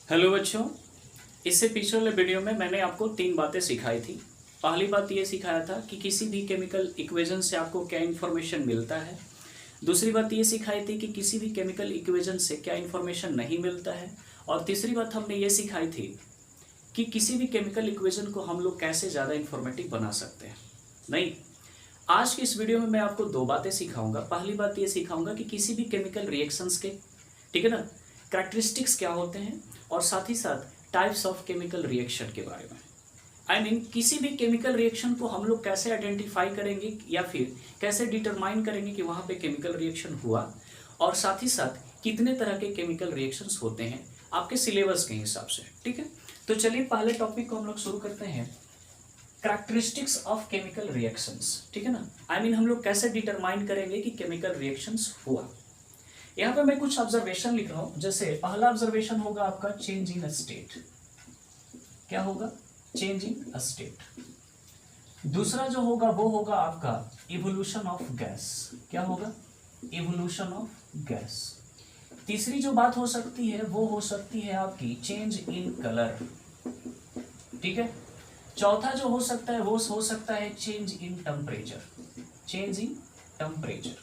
Hello बच्चों, इससे पिछले वाले वीडियो में मैंने आपको 3 बातें सिखाई थी। पहली बात ये सिखाया था कि किसी भी केमिकल इक्वेशन से आपको क्या इन्फॉर्मेशन मिलता है। दूसरी बात ये सिखाई थी कि किसी भी केमिकल इक्वेशन से क्या इन्फॉर्मेशन नहीं मिलता है। और तीसरी बात हमने ये सिखाई थी कि किसी भी केमिकल इक्वेशन को हम लोग कैसे ज़्यादा इन्फॉर्मेटिव बना सकते हैं। नहीं, आज की इस वीडियो में मैं आपको 2 बातें सिखाऊंगा। पहली बात ये सिखाऊंगा कि किसी भी केमिकल रिएक्शंस के, ठीक है ना, करैक्टरिस्टिक्स क्या होते हैं, और साथ ही साथ टाइप्स ऑफ केमिकल रिएक्शन के बारे में। आई मीन किसी भी केमिकल रिएक्शन को हम लोग कैसे आइडेंटिफाई करेंगे या फिर कैसे डिटरमाइन करेंगे कि वहाँ पे केमिकल रिएक्शन हुआ, और साथ ही साथ कितने तरह के केमिकल रिएक्शंस होते हैं आपके सिलेबस के हिसाब से। ठीक है, तो चलिए पहले टॉपिक को हम लोग शुरू करते हैं, करैक्टरिस्टिक्स ऑफ केमिकल रिएक्शंस। ठीक है ना, आई मीन हम लोग कैसे डिटरमाइन करेंगे कि केमिकल रिएक्शंस हुआ। यहाँ पे मैं कुछ ऑब्जर्वेशन लिख रहा हूं। जैसे पहला ऑब्जर्वेशन होगा आपका चेंज इन स्टेट। क्या होगा? Change in state. दूसरा जो होगा वो होगा आपका इवोल्यूशन ऑफ गैस। क्या होगा? Evolution of gas. तीसरी जो बात हो सकती है वो हो सकती है आपकी चेंज इन कलर। ठीक है। चौथा जो हो सकता है वो हो सकता है change in temperature. Change in temperature.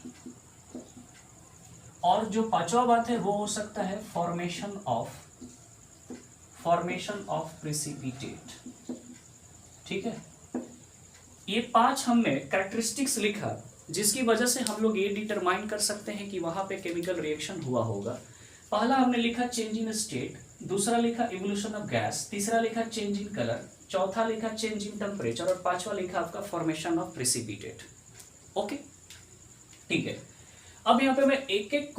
और जो पांचवा बात है वो हो सकता है फॉर्मेशन ऑफ प्रेसिपिटेट। ठीक है, ये 5 हमने कैरेक्टरिस्टिक्स लिखा जिसकी वजह से हम लोग ये डिटरमाइन कर सकते हैं कि वहां पे केमिकल रिएक्शन हुआ होगा। पहला हमने लिखा चेंज इन स्टेट, दूसरा लिखा इवोल्यूशन ऑफ गैस, तीसरा लिखा चेंज इन कलर, चौथा लिखा चेंज इन टेम्परेचर, और पांचवा लिखा आपका फॉर्मेशन ऑफ प्रेसिपिटेट। ओके, ठीक है। अब यहाँ पे मैं एक एक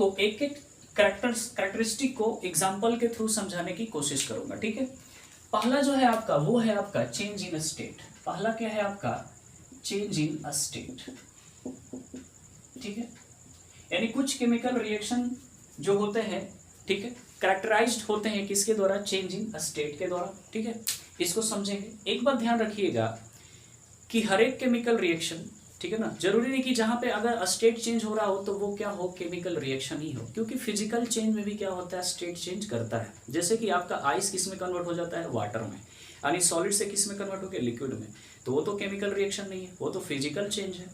कैरेक्टरिस्टिक को एग्जांपल के थ्रू समझाने की कोशिश करूंगा। ठीक है, पहला जो है आपका वो है आपका चेंज इन स्टेट। पहला क्या है आपका? Change in state. ठीक है, यानी कुछ केमिकल रिएक्शन जो होते हैं, ठीक है, कैरेक्टराइज्ड होते हैं किसके द्वारा? चेंज इन स्टेट के द्वारा। ठीक है, इसको समझेंगे। एक बात ध्यान रखिएगा कि हर एक केमिकल रिएक्शन, ठीक है ना, जरूरी नहीं कि जहां पे अगर स्टेट चेंज हो रहा हो तो वो क्या हो, केमिकल रिएक्शन ही हो, क्योंकि फिजिकल चेंज में भी क्या होता है, स्टेट चेंज करता है। जैसे कि आपका आइस किस में कन्वर्ट हो जाता है? वाटर में। यानी सॉलिड से किस में कन्वर्ट हो गया? लिक्विड में। तो वो तो केमिकल रिएक्शन नहीं है, वो तो फिजिकल चेंज है।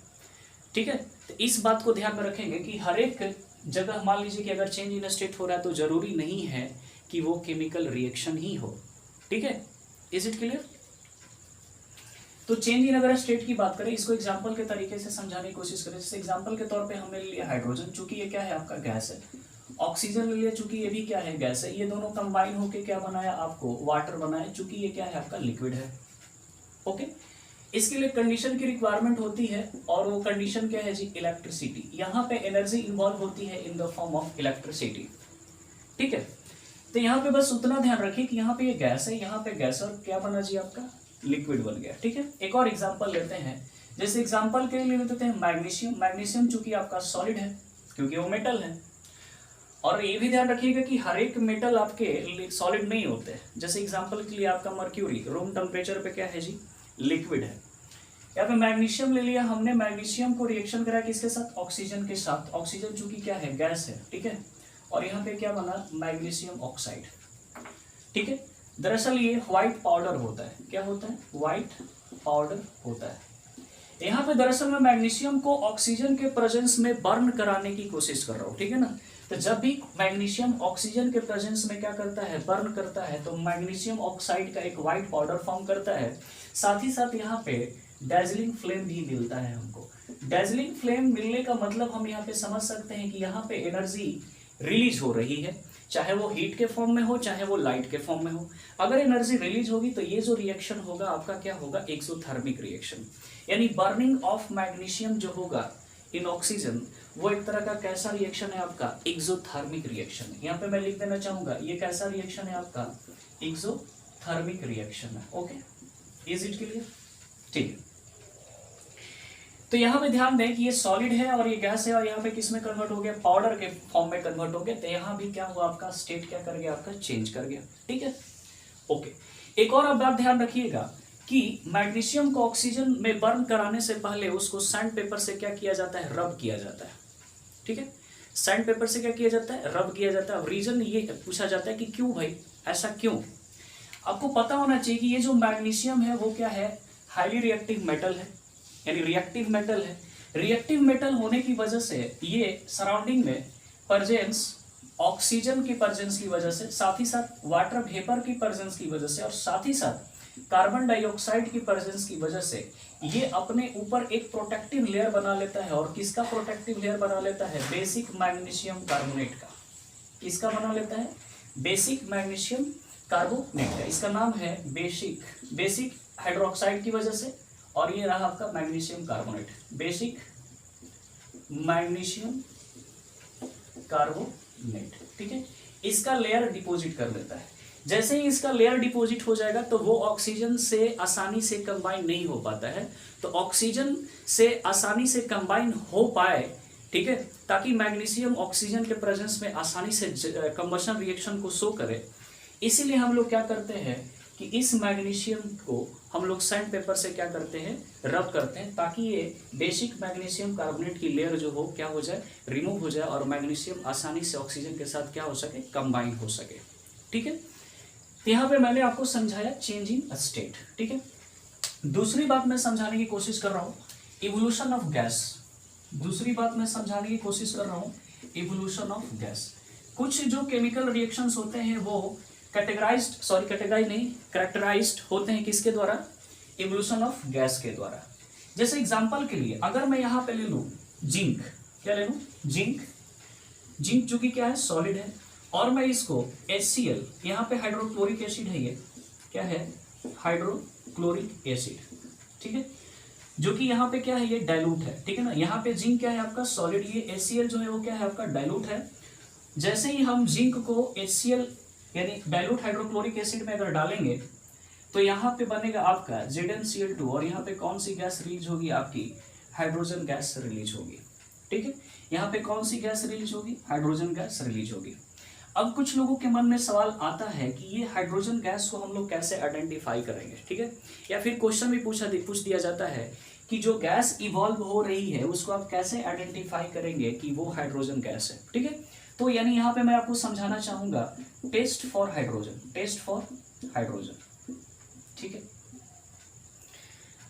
ठीक है, तो इस बात को ध्यान में रखेंगे कि हर एक जगह मान लीजिए कि अगर चेंज इन स्टेट हो रहा है तो जरूरी नहीं है कि वो केमिकल रिएक्शन ही हो। ठीक है, इज इट क्लियर? तो चेंज इन अगर स्टेट की बात करें, इसको एग्जांपल के तरीके से समझाने की कोशिश करें। जैसे एग्जांपल के तौर पे हमने लिया हाइड्रोजन, चूंकि ये क्या है आपका? गैस है। ऑक्सीजन ले लिया, चूंकि ये भी क्या है? गैस है। ये दोनों कंबाइन होके क्या बनाया आपको? वाटर बनाया, चूंकि ये क्या है आपका? लिक्विड है। ओके, इसके लिए कंडीशन की रिक्वायरमेंट होती है, और वो कंडीशन क्या है जी? इलेक्ट्रिसिटी। यहाँ पे एनर्जी इन्वॉल्व होती है in the form of electricity. ठीक है, तो यहाँ पे बस उतना ध्यान रखिए कि यहाँ पे ये गैस है, यहाँ पे गैस, और क्या बना जी आपका? लिक्विड बन गया। ठीक है, एक और एग्जांपल लेते हैं। जैसे एग्जांपल के लिए लेते हैं मैग्नीशियम। मैग्नीशियम चूंकि आपका सॉलिड है क्योंकि वो मेटल है, और ये भी ध्यान रखिएगा कि हर एक मेटल आपके सॉलिड नहीं होते। जैसे एग्जांपल के लिए आपका मर्क्यूरी रूम टेम्परेचर पे क्या है जी? लिक्विड है। यहाँ पे मैग्नीशियम ले लिया हमने, मैग्नीशियम को रिएक्शन करा किसके साथ? ऑक्सीजन के साथ। ऑक्सीजन चूंकि क्या है? गैस है। ठीक है, और यहाँ पे क्या बना? Magnesium oxide. ठीक है, दरअसल ये व्हाइट पाउडर होता है। क्या होता है? व्हाइट पाउडर होता है। यहाँ पे दरअसल मैं मैग्नीशियम को ऑक्सीजन के प्रेजेंस में बर्न कराने की कोशिश कर रहा हूँ। ठीक है ना, तो जब भी मैग्नीशियम ऑक्सीजन के प्रेजेंस में क्या करता है? बर्न करता है, तो मैग्नीशियम ऑक्साइड का एक व्हाइट पाउडर फॉर्म करता है। साथ ही साथ यहाँ पे डेजलिंग फ्लेम भी मिलता है हमको। डेजलिंग फ्लेम मिलने का मतलब हम यहाँ पे समझ सकते हैं कि यहाँ पे एनर्जी रिलीज हो रही है, चाहे वो हीट के फॉर्म में हो चाहे वो लाइट के फॉर्म में हो। अगर एनर्जी रिलीज होगी तो ये जो रिएक्शन होगा आपका क्या होगा? Exothermic reaction. यानी बर्निंग ऑफ मैग्नीशियम जो होगा इन ऑक्सीजन, वो एक तरह का कैसा रिएक्शन है आपका? Exothermic reaction. यहाँ पे मैं लिख देना चाहूंगा ये कैसा रिएक्शन है आपका? एक्सोथर्मिक रिएक्शन है। Okay, is it clear? ठीक है, तो यहाँ पे ध्यान दें कि ये सॉलिड है और ये गैस है, और यहाँ पे किस में कन्वर्ट हो गया? पाउडर के फॉर्म में कन्वर्ट हो गया। तो यहाँ भी क्या हुआ आपका? स्टेट क्या कर गया आपका? चेंज कर गया। ठीक है, ओके। एक और अब आप ध्यान रखिएगा कि मैग्नीशियम को ऑक्सीजन में बर्न कराने से पहले उसको सैंड पेपर से क्या किया जाता है? रब किया जाता है। ठीक है, सैंड पेपर से क्या किया जाता है? रब किया जाता है। रीजन ये पूछा जाता है कि क्यों भाई ऐसा क्यों? आपको पता होना चाहिए कि ये जो मैग्नीशियम है वो क्या है, हाईली रिएक्टिव मेटल है, यानी रिएक्टिव मेटल है। रिएक्टिव मेटल होने की वजह से ये सराउंडिंग में प्रेजेंस ऑक्सीजन की प्रेजेंस की वजह से, साथ ही साथ वाटर वेपर की प्रेजेंस की वजह से, और साथ ही साथ कार्बन डाइऑक्साइड की प्रेजेंस की वजह से ये अपने ऊपर एक प्रोटेक्टिव लेयर बना लेता है। और किसका प्रोटेक्टिव लेयर बना लेता है? बेसिक मैग्नीशियम कार्बोनेट का। किसका बना लेता है? बेसिक मैग्नीशियम कार्बोनेट का। इसका नाम है बेसिक हाइड्रोक्साइड की वजह से, और ये रहा आपका magnesium carbonate, basic magnesium carbonate. ठीक है, इसका लेयर डिपॉजिट कर लेता है। जैसे ही इसका लेयर डिपॉजिट हो जाएगा तो वो ऑक्सीजन से आसानी से कंबाइन नहीं हो पाता है। तो ऑक्सीजन से आसानी से कंबाइन हो पाए, ठीक है, ताकि मैग्नीशियम ऑक्सीजन के प्रेजेंस में आसानी से कंबशन रिएक्शन को शो करे, इसीलिए हम लोग क्या करते हैं कि इस मैग्नीशियम को हम लोग सैंड पेपर से क्या करते हैं, रब करते हैं, ताकि ये बेसिक मैग्नीशियम कार्बोनेट की लेयर जो हो क्या हो जाए, रिमूव हो जाए, और मैग्नीशियम आसानी से ऑक्सीजन के साथ क्या हो सके, कंबाइन हो सके। ठीक है, तो यहाँ पे मैंने आपको समझाया चेंज इन स्टेट। ठीक है, दूसरी बात मैं समझाने की कोशिश कर रहा हूँ, इवोल्यूशन ऑफ गैस। दूसरी बात मैं समझाने की कोशिश कर रहा हूँ, इवोल्यूशन ऑफ गैस। कुछ जो केमिकल रिएक्शंस होते हैं वो कैरेक्टराइज्ड होते हैं किसके द्वारा? इवोल्यूशन ऑफ गैस के द्वारा। जैसे एग्जांपल के लिए अगर मैं यहाँ पे ले लूँ जिंक, क्या ले लूँ? जिंक जो कि क्या है, सॉलिड है, और मैं इसको HCl, यहाँ पे हाइड्रोक्लोरिक एसिड है, ये क्या है, हाइड्रोक्लोरिक एसिड। ठीक है, जो कि यहाँ पे क्या है, ये डाइल्यूट है। ठीक है ना, यहाँ पे जिंक क्या है आपका, सॉलिड, ये HCl जो है वो क्या है आपका, डाइल्यूट है। जैसे ही हम जिंक को HCl यानी डाइल्यूट हाइड्रोक्लोरिक एसिड में अगर डालेंगे तो यहाँ पे बनेगा आपका ZnCl2, और यहाँ पे कौन सी गैस रिलीज होगी आपकी, हाइड्रोजन गैस रिलीज होगी। ठीक है, यहाँ पे कौन सी गैस रिलीज होगी, हाइड्रोजन गैस रिलीज होगी। अब कुछ लोगों के मन में सवाल आता है कि ये हाइड्रोजन गैस को हम लोग कैसे आइडेंटिफाई करेंगे। ठीक है, या फिर क्वेश्चन भी पूछ दिया जाता है कि जो गैस इवॉल्व हो रही है उसको आप कैसे आइडेंटिफाई करेंगे कि वो हाइड्रोजन गैस है। ठीक है, तो यानी यहाँ पे मैं आपको समझाना चाहूंगा टेस्ट फॉर हाइड्रोजन। ठीक है,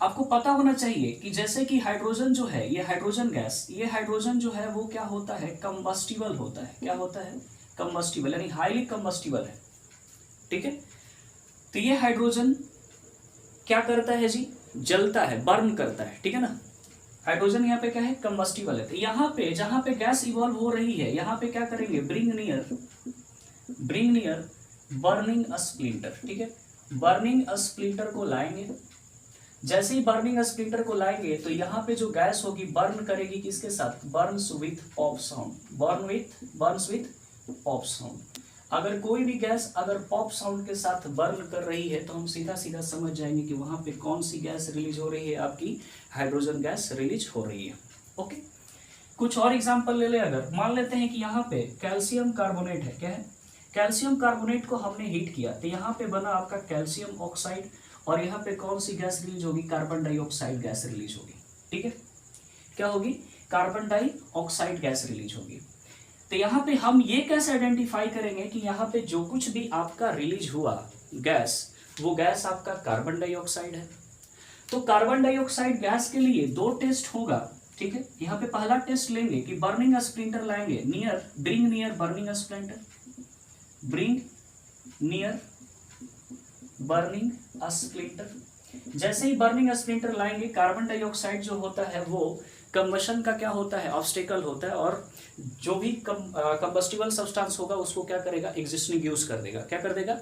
आपको पता होना चाहिए कि जैसे कि हाइड्रोजन जो है, ये हाइड्रोजन गैस, ये हाइड्रोजन जो है वो क्या होता है, कंबस्टिबल होता है। क्या होता है? कंबस्टिबल, यानी हाईली कंबस्टिबल है। ठीक है, तो ये हाइड्रोजन क्या करता है जी, जलता है, बर्न करता है। ठीक है ना, हाइड्रोजन यहाँ पे क्या है, कंबस्टिबल है। तो यहाँ पे जहां पे गैस इवॉल्व हो रही है, यहाँ पे क्या करेंगे, ब्रिंग नियर बर्निंग स्प्लिंटर। ठीक है, बर्निंग स्प्लिंटर को लाएंगे। जैसे ही बर्निंग स्प्लिंटर को लाएंगे तो यहाँ पे जो गैस होगी बर्न करेगी किसके साथ, Burns with pop sound, Burns with pop sound. अगर कोई भी गैस अगर पॉप साउंड के साथ बर्न कर रही है तो हम सीधा समझ जाएंगे कि वहां पे कौन सी गैस रिलीज हो रही है, आपकी हाइड्रोजन गैस रिलीज हो रही है। ओके, कुछ और एग्जांपल ले ले। अगर मान लेते हैं कि यहाँ पे कैल्शियम कार्बोनेट है, क्या है, कैल्शियम कार्बोनेट को हमने हीट किया तो यहाँ पे बना आपका कैल्शियम ऑक्साइड, और यहाँ पे कौन सी गैस रिलीज होगी, कार्बन डाइऑक्साइड गैस रिलीज होगी। ठीक है, क्या होगी, कार्बन डाइऑक्साइड गैस रिलीज होगी। तो यहाँ पे हम ये कैसे आइडेंटिफाई करेंगे कि यहाँ पे जो कुछ भी आपका रिलीज हुआ गैस, वो गैस आपका कार्बन डाइऑक्साइड है। तो कार्बन डाइऑक्साइड गैस के लिए दो टेस्ट होगा। ठीक है, यहाँ पे पहला टेस्ट लेंगे कि बर्निंग स्प्लिंटर लाएंगे, bring near burning splinter, bring near burning splinter. जैसे ही बर्निंग स्प्लिंटर लाएंगे, कार्बन डाइऑक्साइड जो होता है वो कंबशन का क्या होता है, ऑब्स्टेकल होता है, और जो भी कंबस्टिबल सब्सटेंस होगा उसको क्या करेगा, एक्सटिंग्विश कर देगा। क्या कर देगा,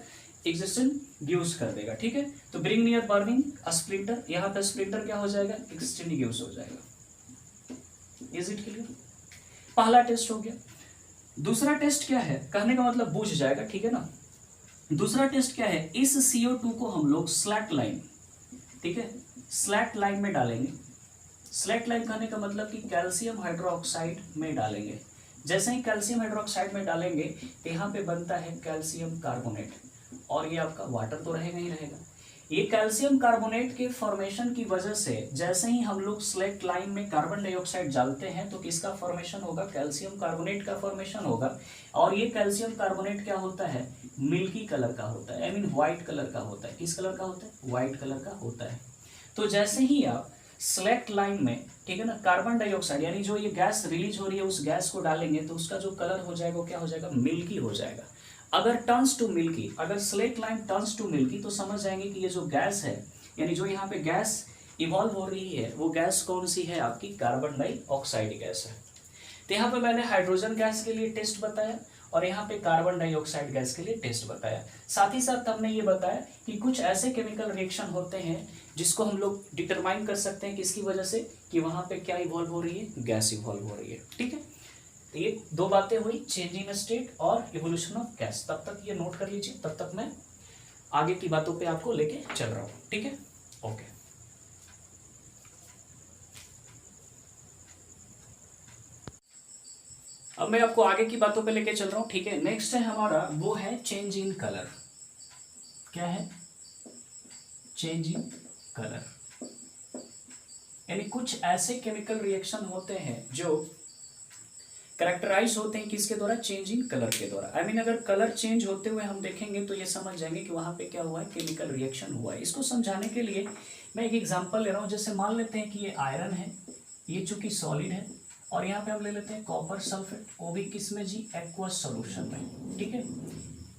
एक्सटिंग्विश कर देगा। ठीक है, तो ब्रिंग नियर बर्निंग स्प्लिंटर, यहाँ पे स्प्लिंटर क्या हो जाएगा, एक्सटिंग्विश हो जाएगा। Is it clear? पहला टेस्ट हो गया। दूसरा टेस्ट क्या है, कहने का मतलब बुझ जाएगा। ठीक है ना, दूसरा टेस्ट क्या है, इस CO2 को हम लोग स्लैक लाइन, ठीक है, स्लैक लाइन में डालेंगे। स्लैक लाइन कहने का मतलब कि कैल्शियम हाइड्रोक्साइड में डालेंगे। जैसे ही कैल्शियम हाइड्रोक्साइड में डालेंगे तो यहाँ पे बनता है कैल्शियम कार्बोनेट, और ये आपका वाटर तो रहेगा ही रहेगा। ये कैल्शियम कार्बोनेट के फॉर्मेशन की वजह से जैसे ही हम लोग स्लेक्ट लाइन में कार्बन डाइऑक्साइड डालते हैं तो किसका फॉर्मेशन होगा, कैल्शियम कार्बोनेट का फॉर्मेशन होगा। और ये कैल्शियम कार्बोनेट क्या होता है, मिल्की कलर का होता है, आई मीन व्हाइट कलर का होता है। किस कलर का होता है, व्हाइट कलर का होता है। तो जैसे ही आप स्लेक्ट लाइन में, ठीक है ना, कार्बन डाइऑक्साइड यानी जो ये गैस रिलीज हो रही है उस गैस को डालेंगे तो उसका जो कलर हो जाएगा वो क्या हो जाएगा, मिल्की हो जाएगा। अगर टर्न्स टू मिल्की, अगर slaked lime turns to milky तो समझ जाएंगे कि ये जो गैस है, यानी जो यहाँ पे गैस इवॉल्व हो रही है वो गैस कौन सी है, आपकी कार्बन डाइऑक्साइड गैस है। तो यहाँ पे मैंने हाइड्रोजन गैस के लिए टेस्ट बताया और यहाँ पे कार्बन डाइऑक्साइड गैस के लिए टेस्ट बताया। साथ ही साथ हमने ये बताया कि कुछ ऐसे केमिकल रिएक्शन होते हैं जिसको हम लोग डिटरमाइन कर सकते हैं किसकी वजह से, कि वहाँ पे क्या इवॉल्व हो रही है, गैस इवॉल्व हो रही है। ठीक है, तो ये दो बातें हुई, चेंज इन स्टेट और इवोल्यूशन ऑफ गैस। तब तक ये नोट कर लीजिए, तब तक मैं आगे की बातों पे आपको लेके चल रहा हूँ। ठीक है, ओके। अब मैं आपको आगे की बातों पे लेके चल रहा हूँ। ठीक है, नेक्स्ट है हमारा, वो है चेंज इन कलर। क्या है, चेंज इन कलर, यानी कुछ ऐसे केमिकल रिएक्शन होते हैं जो कैरेक्टराइज होते हैं किसके द्वारा, चेंज इन कलर के द्वारा। आई मीन अगर कलर चेंज होते हुए हम देखेंगे तो ये समझ जाएंगे कि वहां पे क्या हुआ है, केमिकल रिएक्शन हुआ है। इसको समझाने के लिए मैं एक एग्जांपल ले रहा हूँ। जैसे मान लेते हैं कि ये आयरन है, ये चूंकि सॉलिड है, और यहाँ पे हम ले लेते हैं कॉपर सल्फेट, वो भी किसमें जी, एक्वस सोल्यूशन में। ठीक है,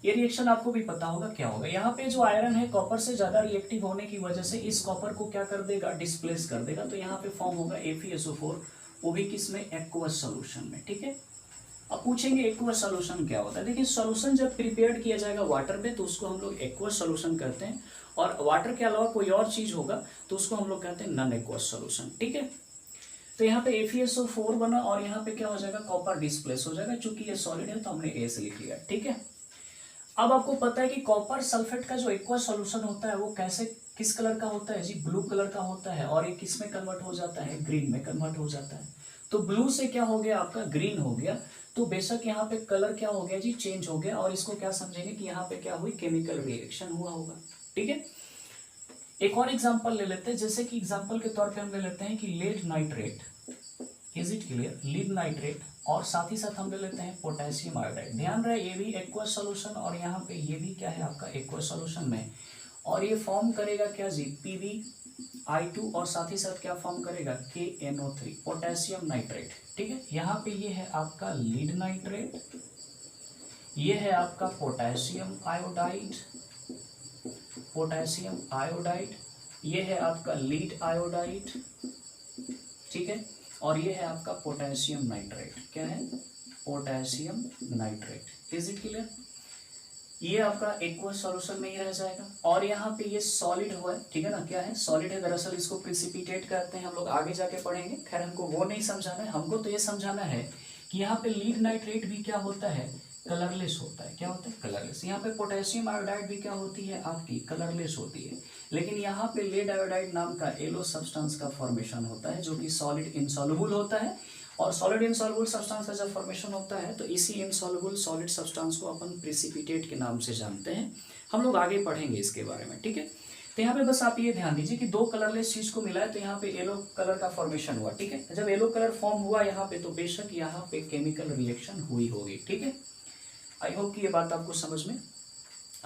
ये रिएक्शन आपको भी पता होगा क्या होगा। यहाँ पे जो आयरन है कॉपर से ज्यादा रिएक्टिव होने की वजह से इस कॉपर को क्या कर देगा, डिस्प्लेस कर देगा। तो यहाँ पे फॉर्म होगा FeSO4, वो भी किसमें, एक्वस सोल्यूशन में। ठीक है, अब पूछेंगे एक्वस सोल्यूशन क्या होता है। देखिए, सोल्यूशन जब प्रिपेयर किया जाएगा वाटर में तो उसको हम लोग एक्वस सोल्यूशन कहते हैं, और वाटर के अलावा कोई और चीज होगा तो उसको हम लोग कहते हैं नॉन एक्वस सोल्यूशन। ठीक है, तो यहाँ पे FeSO4 बना और यहाँ पे क्या हो जाएगा, कॉपर डिस्प्लेस हो जाएगा। चूंकि ये सॉलिड है तो हमने A से लिख लिया। ठीक है, अब आपको पता है कि कॉपर सल्फेट का जो एक्वस सॉल्यूशन होता है वो कैसे, किस कलर का होता है जी, ब्लू कलर का होता है, और ये किस में कन्वर्ट हो जाता है, ग्रीन में कन्वर्ट हो जाता है। तो ब्लू से क्या हो गया, आपका ग्रीन हो गया। तो बेशक यहाँ पे कलर क्या हो गया जी, चेंज हो गया, और इसको क्या समझेंगे कि यहाँ पे क्या हुई, केमिकल रिएक्शन हुआ होगा। ठीक है, एक और एग्जांपल ले लेते हैं। जैसे कि एग्जांपल के तौर पे हम ले लेते हैं कि lead nitrate, is it clear, lead nitrate, और साथ ही साथ हम ले लेते हैं पोटेशियम आयोडाइड। ध्यान रहे ये भी एक्वस सॉल्यूशन, और यहाँ पे ये भी क्या है आपका एक्वस सॉल्यूशन में, और ये फॉर्म करेगा क्या जी, PbI2, और साथ ही साथ क्या फॉर्म करेगा, KNO3, पोटेशियम नाइट्रेट। ठीक है, यहाँ पे ये है आपका लीड नाइट्रेट, ये है आपका पोटेशियम आयोडाइड, पोटेशियम आयोडाइड, ये है आपका लीड आयोडाइड। ठीक है, और ये है आपका पोटेशियम नाइट्रेट। क्या है, potassium nitrate. Is it clear, ये आपका एक्वस सॉल्यूशन में ही रह जाएगा। और यहाँ पे ये सॉलिड हुआ है, ठीक है ना, क्या है, सॉलिड है। दरअसल इसको प्रिसिपिटेट कहते हैं, हम लोग आगे जाके पढ़ेंगे। खैर हमको वो नहीं समझाना है, हमको तो ये समझाना है कि यहाँ पे लीड नाइट्रेट भी क्या होता है, कलरलेस होता है। क्या होता है, कलरलेस। यहाँ पे पोटेशियम आयोडाइड भी क्या होती है, आपकी कलरलेस होती है। लेकिन यहाँ पे लेड आयोडाइड नाम का येलो सब्सटेंस का फॉर्मेशन होता है जो कि सॉलिड इनसॉल्युबल होता है। और सॉलिड इनसॉल्युबल सब्सटेंस का जब फॉर्मेशन होता है तो इसी इनसॉल्युबल सॉलिड सब्सटेंस को अपन प्रिसिपिटेट के नाम से जानते हैं। हम लोग आगे पढ़ेंगे इसके बारे में। ठीक है, तो यहाँ पे बस आप ये ध्यान दीजिए कि दो कलरलेस चीज को मिला है तो यहाँ पे येलो कलर का फॉर्मेशन हुआ। ठीक है, जब येलो कलर फॉर्म हुआ यहाँ पे तो बेशक यहाँ पे केमिकल रिएक्शन हुई होगी। ठीक है, आई होप कि ये बात आपको समझ में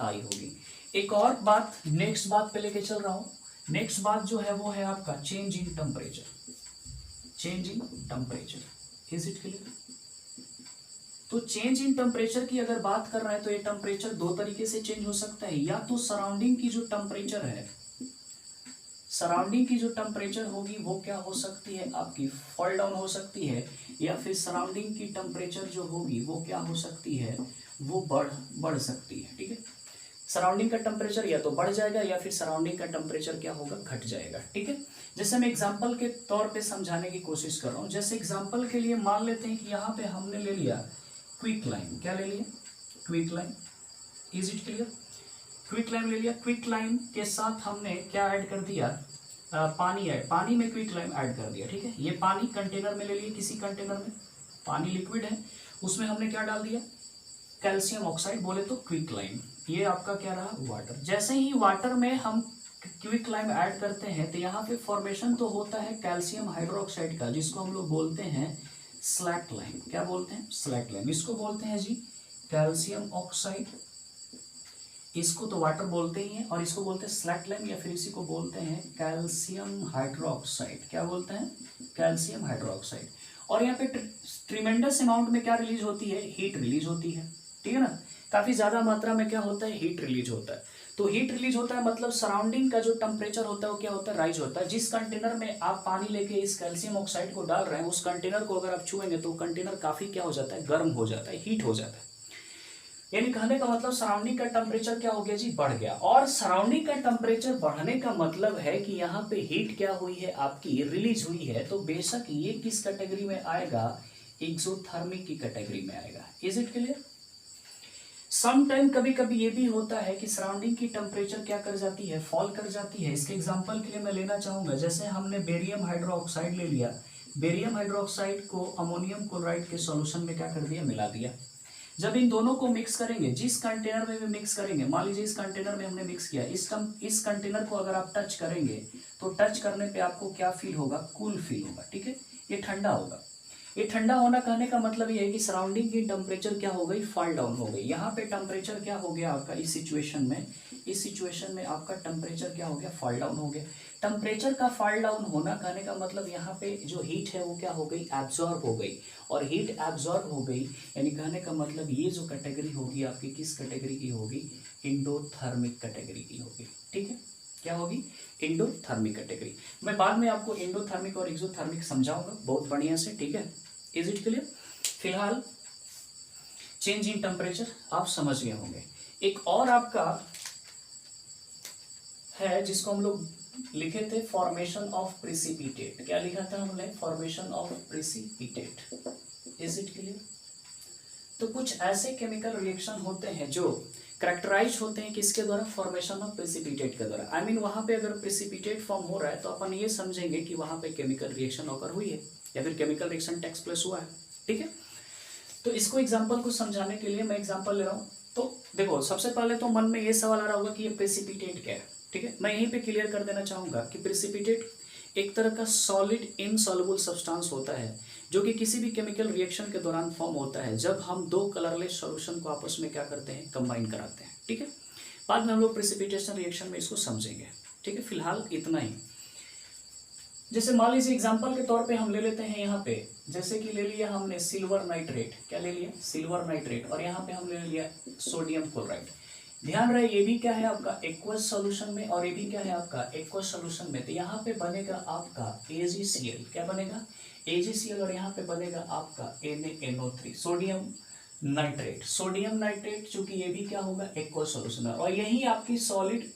आई होगी। एक और बात, नेक्स्ट बात पे लेके चल रहा हूँ। नेक्स्ट बात जो है वो है आपका change in temperature, change in temperature. Is it clear, तो चेंज इन टेम्परेचर की अगर बात कर रहे हैं तो ये टेम्परेचर दो तरीके से चेंज हो सकता है। या तो सराउंडिंग की जो टेम्परेचर है, सराउंडिंग की जो टेम्परेचर होगी वो क्या हो सकती है, आपकी फॉल डाउन हो सकती है, या फिर सराउंडिंग की टेम्परेचर जो होगी वो क्या हो सकती है, वो बढ़ सकती है। ठीक है, सराउंडिंग का टेम्परेचर या तो बढ़ जाएगा या फिर सराउंडिंग का टेम्परेचर क्या होगा, घट जाएगा। ठीक है, जैसे मैं एग्जांपल के तौर पे समझाने की कोशिश कर रहा हूँ। जैसे एग्जांपल के लिए मान लेते हैं कि यहाँ पे हमने ले लिया क्विक लाइम। क्या ले लिया, quick lime. Is it clear, quick lime ले लिया। क्विक लाइम के साथ हमने क्या ऐड कर दिया, पानी ऐड, पानी में क्विक लाइम ऐड कर दिया। ठीक है, ये पानी कंटेनर में ले लिए, किसी कंटेनर में पानी लिक्विड है, उसमें हमने क्या डाल दिया, कैल्शियम ऑक्साइड, बोले तो क्विक लाइम। ये आपका क्या रहा, वाटर। जैसे ही वाटर में हम क्विकलाइम ऐड करते हैं तो यहाँ पे फॉर्मेशन तो होता है कैल्शियम हाइड्रोक्साइड का, जिसको हम लोग बोलते हैं स्लैक लाइम। क्या बोलते हैं? Slack lime. इसको बोलते हैं जी कैल्शियम ऑक्साइड, इसको तो वाटर बोलते ही हैं, और इसको बोलते हैं स्लैक लाइम, या फिर इसी को बोलते हैं कैल्शियम हाइड्रोक्साइड। क्या बोलते हैं? Calcium hydroxide. और यहाँ पे ट्रिमेंडस अमाउंट में क्या रिलीज होती है? हीट रिलीज होती है, ठीक है ना। काफी ज्यादा मात्रा में क्या होता है? हीट रिलीज होता है। तो हीट रिलीज होता है मतलब सराउंडिंग का जो टेम्परेचर होता है वो क्या होता है? राइज होता है। जिस कंटेनर में आप पानी लेके इस कैल्शियम ऑक्साइड को डाल रहे हैं, उस कंटेनर को अगर आप छुएंगे तो कंटेनर काफी क्या हो जाता है? गर्म हो जाता है, हीट हो जाता है। यानी कहने का मतलब सराउंडिंग का टेम्परेचर क्या हो गया जी? बढ़ गया। और सराउंडिंग का टेम्परेचर बढ़ने का मतलब है कि यहाँ पे हीट क्या हुई है? आपकी रिलीज हुई है। तो बेशक ये किस कैटेगरी में आएगा? एक्सोथर्मिक की कैटेगरी में आएगा। Is it clear? Sometime कभी कभी ये भी होता है कि सराउंडिंग की टेम्परेचर क्या कर जाती है? फॉल कर जाती है। इसके एग्जांपल के लिए मैं लेना चाहूंगा, जैसे हमने बेरियम हाइड्रोक्साइड ले लिया, बेरियम हाइड्रोक्साइड को अमोनियम क्लोराइड के सॉल्यूशन में क्या कर दिया? मिला दिया। जब इन दोनों को मिक्स करेंगे, जिस कंटेनर में भी मिक्स करेंगे, मान लीजिए इस कंटेनर में हमने मिक्स किया, इस कंटेनर को अगर आप टच करेंगे तो टच करने पे आपको क्या फील होगा? कूल फील होगा, ठीक है। ये ठंडा होगा। ये ठंडा होना कहने का मतलब ये है कि सराउंडिंग की टेम्परेचर क्या हो गई? फॉल डाउन हो गई। यहाँ पे टेम्परेचर क्या हो गया आपका? इस सिचुएशन में आपका टेम्परेचर क्या हो गया? फॉल डाउन हो गया। टेम्परेचर का फॉल डाउन होना कहने का मतलब यहाँ पे जो हीट है वो क्या हो गई? एब्जॉर्ब हो गई। और हीट एब्जॉर्ब हो गई यानी कहने का मतलब ये जो कैटेगरी होगी आपकी किस कैटेगरी की होगी? एंडोथर्मिक कैटेगरी की होगी, ठीक है। क्या होगी? Endothermic category. मैं बाद में आपको एंडोथर्मिक और एक्सोथर्मिक समझाऊंगा बहुत बढ़िया से, ठीक है। Is it clear? फिलहाल चेंज इन टेम्परेचर आप समझ गए होंगे। एक और आपका है जिसको हम लोग लिखे थे फॉर्मेशन ऑफ प्रिसिपिटेट। क्या लिखा था हमने? Formation of precipitate. Is it clear? तो कुछ ऐसे केमिकल रिएक्शन होते हैं जो करेक्टराइज होते हैं किसके द्वारा? फॉर्मेशन ऑफ प्रिसिपिटेट के द्वारा। आई मीन वहां पे अगर प्रिसिपिटेट फॉर्म हो रहा है तो अपन ये समझेंगे कि वहां पे केमिकल रिएक्शन ऑकर हुई है या फिर केमिकल रिएक्शन टेक्स प्लेस हुआ है, ठीक है। तो इसको एग्जांपल को समझाने के लिए मैं एग्जांपल ले रहा हूं। तो देखो, सबसे पहले तो मन में ये सवाल आ रहा होगा कि ये प्रिसिपिटेट क्या है, ठीक है। मैं यहीं पे क्लियर कर देना चाहूंगा कि प्रिसिपिटेट एक तरह का सॉलिड इनसॉल्युबल सब्सटेंस होता है जो कि किसी भी केमिकल रिएक्शन के दौरान फॉर्म होता है जब हम दो कलरलेस सॉल्यूशन को आपस में क्या करते हैं? कंबाइन कराते हैं, ठीक है। बाद में हम लोग प्रिसिपिटेशन रिएक्शन में इसको समझेंगे, ठीक है। फिलहाल इतना ही। जैसे मान लीजिए एग्जांपल के तौर पे हम ले लेते हैं यहाँ पे, जैसे कि ले लिया हमने सिल्वर नाइट्रेट। क्या ले लिया? Silver nitrate. और यहाँ पे हम ले लिया सोडियम क्लोराइड। ध्यान रहे ये भी क्या है आपका? एक्वस सॉल्यूशन में, और ये भी क्या है आपका? एक्वस सॉल्यूशन में। तो यहाँ पे बनेगा आपका AgCl। क्या बनेगा? AgCl। और यहाँ पे बनेगा आपका NaNO3 sodium nitrate. Sodium nitrate चूंकि ये भी क्या होगा? एक्वस सॉल्यूशन है। और यही आपकी सॉलिड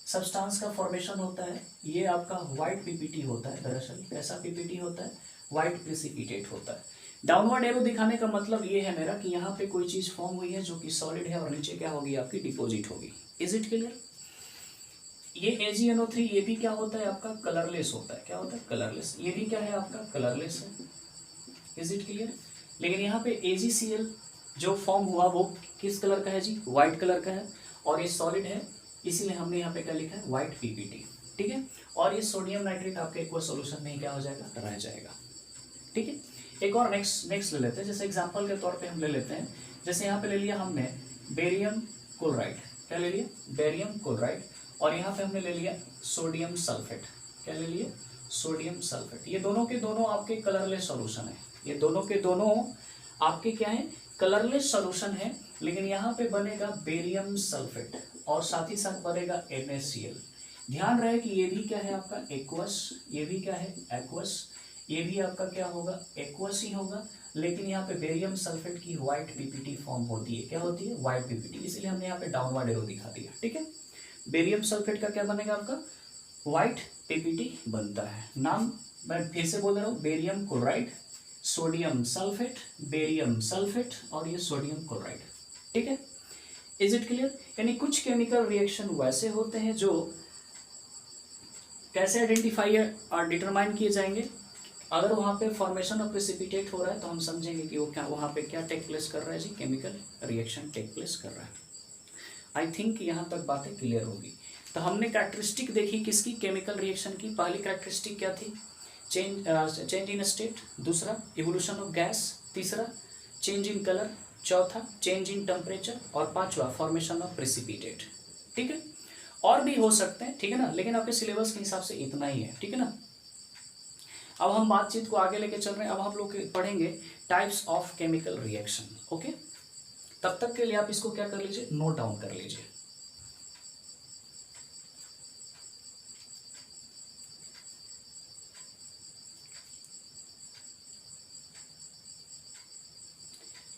सब्सटेंस का फॉर्मेशन होता है। ये आपका व्हाइट पीपीटी होता है। दरअसल कैसा पीपीटी होता है? व्हाइट प्रिसिपिटेट होता है। डाउनवर्ड एरो दिखाने का मतलब ये है मेरा कि यहाँ पे कोई चीज फॉर्म हुई है जो कि सॉलिड है और नीचे क्या होगी? आपकी डिपोजिट होगी। Is it clear? ये AgNO3 ये भी क्या होता है आपका? कलरलेस होता है। क्या होता है? कलरलेस। ये भी क्या है आपका? कलरलेस है। Is it clear? लेकिन यहाँ पे AgCl जो फॉर्म हुआ वो किस कलर का है जी? व्हाइट कलर का है। और ये सॉलिड है, इसीलिए हमने यहाँ पे क्या लिखा है? व्हाइट पीपीटी, ठीक है। और ये सोडियम नाइट्रेट आपके एक्वस सॉल्यूशन में क्या हो जाएगा? रह जाएगा, ठीक है। एक और नेक्स्ट ले लेते हैं। जैसे एग्जांपल के तौर पे हम ले लेते हैं, जैसे यहाँ पे ले लिया हमने बेरियम क्लोराइड। क्या ले लिया? Barium chloride. और यहाँ पे हमने ले लिया सोडियम सल्फेट। क्या ले लिया? Sodium sulphate. ये दोनों के दोनों आपके कलरलेस सॉल्यूशन है। ये दोनों के दोनों आपके क्या है? कलरलेस सॉल्यूशन है। लेकिन यहाँ पे बनेगा बेरियम सल्फेट और साथ ही साथ बनेगा NaCl। ध्यान रहे कि ये भी क्या है आपका? एक्वस। ये भी क्या है? एक्वस। ये भी आपका क्या होगा? एक्वस ही होगा। लेकिन यहाँ पे बेरियम सल्फेट की व्हाइट पीपीटी फॉर्म होती है। क्या होती है? White PPT. इसलिए हमने यहाँ पे डाउनवर्ड एरो दिखा दिया, ठीक है। बेरियम सल्फेट का क्या बनेगा आपका? व्हाइट पीपीटी बनता है। नाम मैं फिर से बोल रहा हूँ, barium chloride, sodium sulphate, barium sulphate और ये सोडियम क्लोराइड, ठीक है। Is it clear? यानी कुछ केमिकल रिएक्शन वैसे होते हैं जो कैसे आइडेंटिफाई और डिटरमाइन किए जाएंगे? अगर वहाँ पे फॉर्मेशन ऑफ प्रेसिपिटेट हो रहा है तो हम समझेंगे कि वो क्या वहाँ पे क्या टेक प्लेस कर रहा है जी? केमिकल रिएक्शन टेक प्लेस कर रहा है। आई थिंक यहाँ तक बातें क्लियर होगी। तो हमने कैरेक्टरिस्टिक देखी किसकी, केमिकल रिएक्शन की। पहली कैरेक्टरिस्टिक क्या थी, चेंज इन स्टेट, दूसरा इवोल्यूशन ऑफ गैस, तीसरा चेंज इन कलर, चौथा चेंज इन टेम्परेचर, और पांचवा फॉर्मेशन ऑफ प्रेसिपिटेट। ठीक है, और भी हो सकते हैं, ठीक है ना, लेकिन आपके सिलेबस के हिसाब से इतना ही है। ठीक है ना, अब हम बातचीत को आगे लेके चल रहे हैं। अब हम लोग पढ़ेंगे types of chemical reaction. Okay, तब तक के लिए आप इसको क्या कर लीजिए, नोट डाउन कर लीजिए।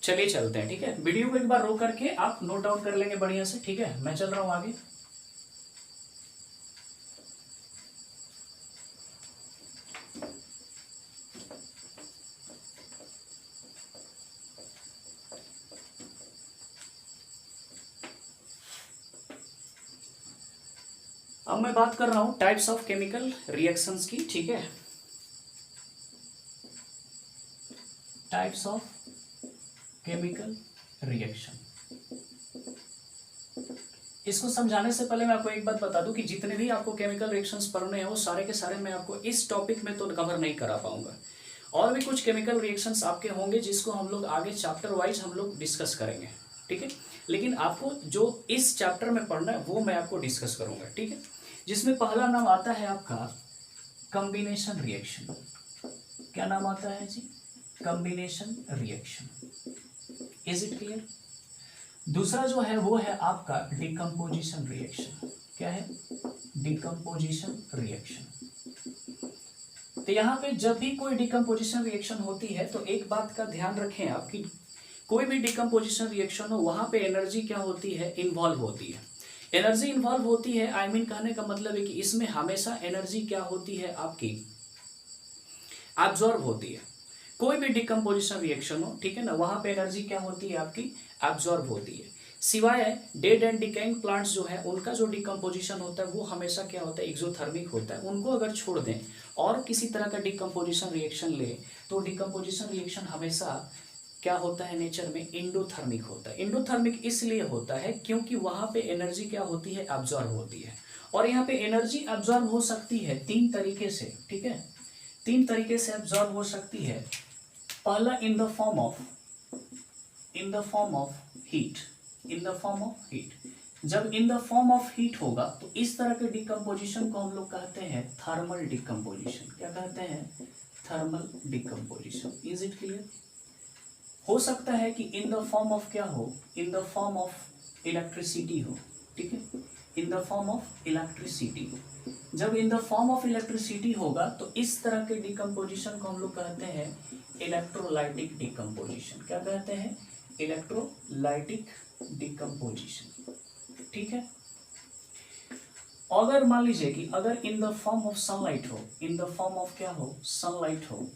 चलिए चलते हैं। ठीक है, वीडियो को एक बार रोक करके आप नोट डाउन कर लेंगे बढ़िया से। ठीक है, मैं चल रहा हूं आगे। अब मैं बात कर रहा हूं टाइप्स ऑफ केमिकल रिएक्शंस की। ठीक है, टाइप्स ऑफ केमिकल रिएक्शन। इसको समझाने से पहले मैं आपको एक बात बता दूं कि जितने भी आपको केमिकल रिएक्शंस पढ़ने हैं वो सारे के सारे मैं आपको इस टॉपिक में तो कवर नहीं करा पाऊंगा। और भी कुछ केमिकल रिएक्शंस आपके होंगे जिसको हम लोग आगे चैप्टर वाइज हम लोग डिस्कस करेंगे। ठीक है, लेकिन आपको जो इस चैप्टर में पढ़ना है वो मैं आपको डिस्कस करूंगा। ठीक है, जिसमें पहला नाम आता है आपका कॉम्बिनेशन रिएक्शन। क्या नाम आता है जी, combination reaction. Is it clear. दूसरा जो है वो है आपका डिकम्पोजिशन रिएक्शन। क्या है, डिकम्पोजिशन रिएक्शन। तो यहाँ पे जब भी कोई डिकम्पोजिशन रिएक्शन होती है तो एक बात का ध्यान रखें आप कि कोई भी डिकम्पोजिशन रिएक्शन हो वहां पे एनर्जी क्या होती है, इन्वॉल्व होती है। एनर्जी इन्वॉल्व होती है, आई मीन कहने का मतलब है कि इसमें हमेशा एनर्जी क्या होती है आपकी, एब्जॉर्ब होती है। कोई भी डिकम्पोजिशन रिएक्शन हो, ठीक है ना, वहां पे एनर्जी क्या होती है आपकी, एब्जॉर्ब होती है। सिवाय डेड एंड डिकेइंग प्लांट्स जो है उनका जो डिकम्पोजिशन होता है वो हमेशा क्या होता है, एक्सोथर्मिक होता है। उनको अगर छोड़ दें और किसी तरह का डिकम्पोजिशन रिएक्शन ले तो डिकम्पोजिशन रिएक्शन हमेशा क्या होता है नेचर में, इंडोथर्मिक होता है। इंडोथर्मिक इसलिए होता है क्योंकि वहां पे एनर्जी क्या होती है, एब्जॉर्ब होती है। और यहाँ पे एनर्जी एब्जॉर्ब हो सकती है तीन तरीके से। ठीक है, तीन तरीके से एब्जॉर्ब हो सकती है। पहला in the form of heat. In the form of heat, जब in the form of heat होगा तो इस तरह के डिकम्पोजिशन को हम लोग कहते हैं थर्मल डिकम्पोजिशन। क्या कहते हैं, thermal decomposition. Is it clear. हो सकता है कि इन द फॉर्म ऑफ क्या हो, in the form of electricity हो। ठीक है, in the form of electricity. जब in the form of electricity होगा तो इस तरह के डिकम्पोजिशन को हम लोग कहते हैं इलेक्ट्रोलाइटिक डिकम्पोजिशन। क्या कहते हैं, इलेक्ट्रोलाइटिक डिकम्पोजिशन। ठीक है, अगर मान लीजिए कि अगर इन द फॉर्म ऑफ सनलाइट हो, इन द फॉर्म ऑफ क्या हो, सनलाइट हो,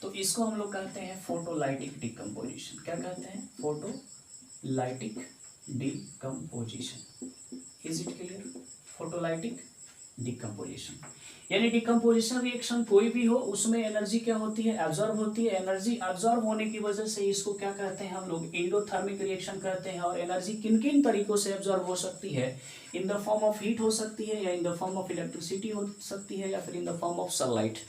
तो इसको हम लोग कहते हैं फोटोलाइटिक डिकम्पोजिशन। क्या कहते हैं, photolytic decomposition. Is it clear, photolytic decomposition. यानी डिकम्पोजिशन रिएक्शन कोई भी हो उसमें एनर्जी क्या होती है, एब्जॉर्ब होती है। एनर्जी एब्जॉर्ब होने की वजह से इसको क्या कहते हैं हम लोग, इंडोथर्मिक रिएक्शन कहते हैं। और एनर्जी किन किन तरीकों से एब्जॉर्ब हो सकती है, in the form of heat हो सकती है, या इन द फॉर्म ऑफ इलेक्ट्रिसिटी हो सकती है, या फिर इन the form of sunlight.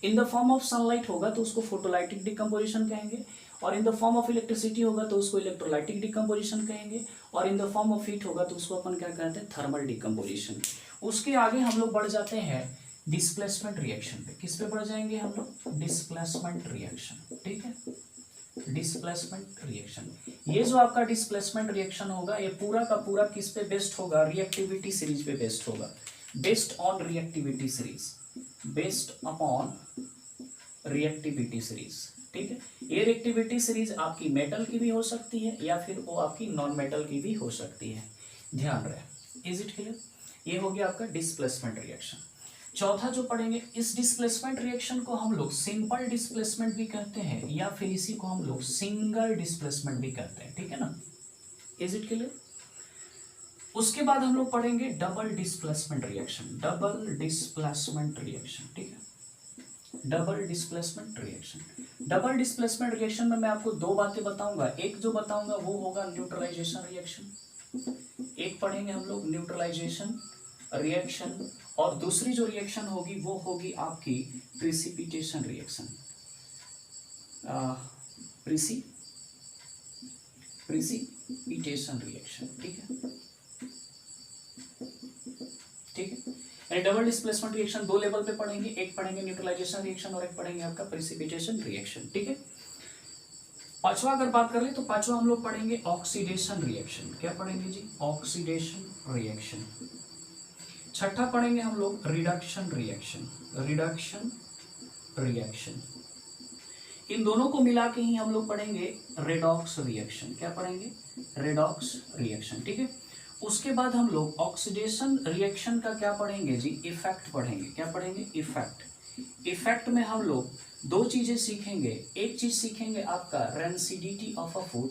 In the form of sunlight होगा तो उसको फोटोलाइटिक डिकम्पोजिशन कहेंगे, और इन द फॉर्म ऑफ इलेक्ट्रिसिटी होगा तो उसको इलेक्ट्रोलाइटिक डिकम्पोजिशन कहेंगे, और इन द फॉर्म ऑफ हीट होगा तो उसको अपन क्या कहते हैं, थर्मल डिकम्पोजिशन। उसके आगे हम लोग बढ़ जाते हैं डिस्प्लेसमेंट रिएक्शन पे। किस पे बढ़ जाएंगे हम लोग, डिस्प्लेसमेंट रिएक्शन। ठीक है, डिस्प्लेसमेंट रिएक्शन। ये जो आपका डिस्प्लेसमेंट रिएक्शन होगा ये पूरा का पूरा किस पे बेस्ड होगा, रिएक्टिविटी सीरीज पे बेस्ड होगा। Based on reactivity series, based upon reactivity series. ठीक है, ये रिएक्टिविटी सीरीज आपकी मेटल की भी हो सकती है या फिर वो आपकी नॉन मेटल की भी हो सकती है, ध्यान रहे। Is it clear. ये हो गया आपका डिस्प्लेसमेंट रिएक्शन। चौथा जो पढ़ेंगे, इस डिस्प्लेसमेंट रिएक्शन को हम लोग सिंपल डिस्प्लेसमेंट भी कहते हैं या फिर इसी को हम लोग सिंगल डिस्प्लेसमेंट भी कहते हैं। ठीक है ना, इज इट क्लियर। उसके बाद हम लोग पढ़ेंगे double displacement reaction. Double displacement reaction. ठीक है, double displacement reaction. Double displacement reaction में मैं आपको दो बातें बताऊंगा। एक जो बताऊंगा वो होगा न्यूट्रलाइजेशन रिएक्शन। एक पढ़ेंगे हम लोग न्यूट्रलाइजेशन रिएक्शन, और दूसरी जो रिएक्शन होगी वो होगी आपकी प्रिसिपिटेशन रिएक्शन, प्रिसिपिटेशन रिएक्शन। ठीक है, ठीक है। यानी डबल डिस्प्लेसमेंट रिएक्शन दो लेवल पे पढ़ेंगे, एक पढ़ेंगे न्यूट्रलाइजेशन रिएक्शन और एक पढ़ेंगे आपका प्रिसिपिटेशन रिएक्शन। ठीक है। पांचवा अगर बात कर ले तो पांचवा हम लोग पढ़ेंगे ऑक्सीडेशन रिएक्शन। क्या पढ़ेंगे जी? Oxidation reaction. छठा पढ़ेंगे हम लोग रिडक्शन रिएक्शन, रिडक्शन रिएक्शन। इन दोनों को मिला के ही हम लोग पढ़ेंगे रेडॉक्स रिएक्शन। क्या पढ़ेंगे? Redox reaction. ठीक है। उसके बाद हम लोग ऑक्सीडेशन रिएक्शन का क्या पढ़ेंगे जी? इफेक्ट पढ़ेंगे। क्या पढ़ेंगे? इफेक्ट। इफेक्ट में हम लोग दो चीजें सीखेंगे। एक चीज सीखेंगे आपका rancidity of a food,